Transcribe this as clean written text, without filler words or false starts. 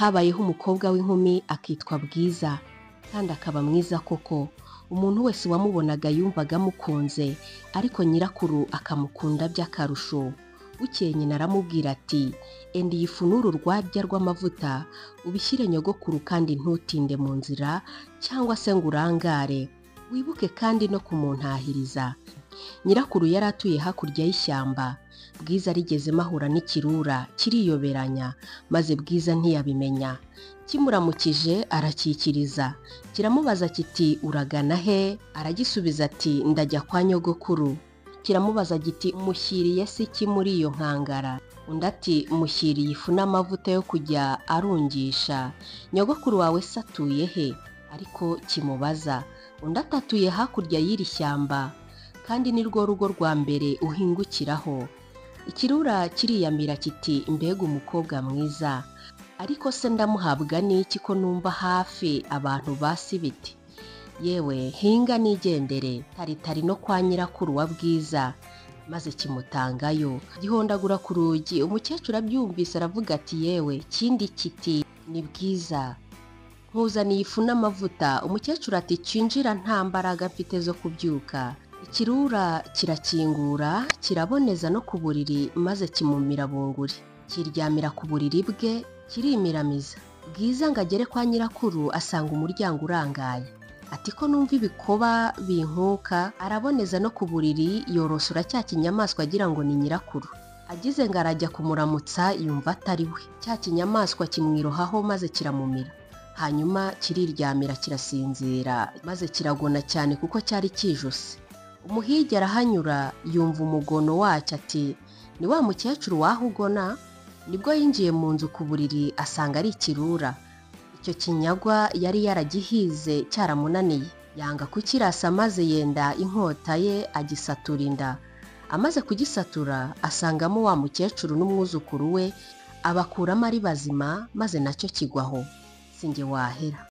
habayeho umukobwa w'inkumi akitwa Bwiza, kandi akaba mwiza koko. Umuntu wese wamubonaga yumvaga amukunze, ariko nyirakuru akamukunda by'akarusho. Bukeye nyina aramubwira ati, enda iyi fu n'uru rwarya rw'amavuta ubishyire nyogokuru kandi ntutinde mu nzira cyangwa se ngo urangare. Wibuke kandi no kumuntahiriza. Nyirakuru yari atuye hakurya y'ishyamba. Bwiza rigezemo ahura n'ikirura kiriyoberanya, maze Bwiza ntiyabimenya. Kimuramukije arakikiriza, kiramubaza kiti uragana he? Aragisubiza ati ndajya kwa nyogokuru. Kiramubaza giti umushyiriye se iki muri iyo nkangara? Undi ati mushyiriye ifu n'amavuta yo kujya arungisha. Nyogokuru wawe se atuye he? Ariko kimubaza. Undi atatuye hakurya y'iri shyamba, kandi ni rwo rugo rwa mbere uhingukiraho. Ikirura kiriyamira kiti mbega umukobwa mwiza, ariko se ndamuhabwa n'iki ko numva hafi abantu basi biti? Yewe hinga nigendere, tari no kwa nyirakuru wa Bwiza. Maze kimutangayo, gihondagura ku rugi. Umukecuru abyumvise aravuga ati yewe kindi kiti ni Bwiza, nkuzaniye ifu n'amavuta. Umukecuru ati cinjira nta mbaraga mfite zo kubyuka. Ikirura kirakingura, kiraboneza no ku buriri, maze kimumira bunguri. Kiryamira ku buriri bwe, kirimiramiza. Bwiza ngo agere kwa nyirakuru asanga umuryango urangaye. Ati ko numva ibikoba binkuka. Araboneza no ku buriri, yorosora cya kinyamaswa agira ngo ni nyirakuru. Agize ngo arajya kumuramutsa yumva atari we. Cya kinyamaswa kimwirohaho maze kiramumira. Hanyuma kiriryamira kirasinzira, maze kiragona cyane kuko cyari kijuse. Umuhigi arahanyura yumva umugono wacyo ati ni wa mukecuru waho ugona? Nibwo yinjiye mu nzu ku buriri asanga ari ikirura. Icyo kinyagwa yari yaragihize cyaramunaniye, yanga kukirasa maze yenda inkota ye agisatura inda. Amaze kugisatura asangamo wa mukecuru n'umwuzukuru we, abakuramo ari bazima, maze nacyo kigwaho. Sinjye wahera.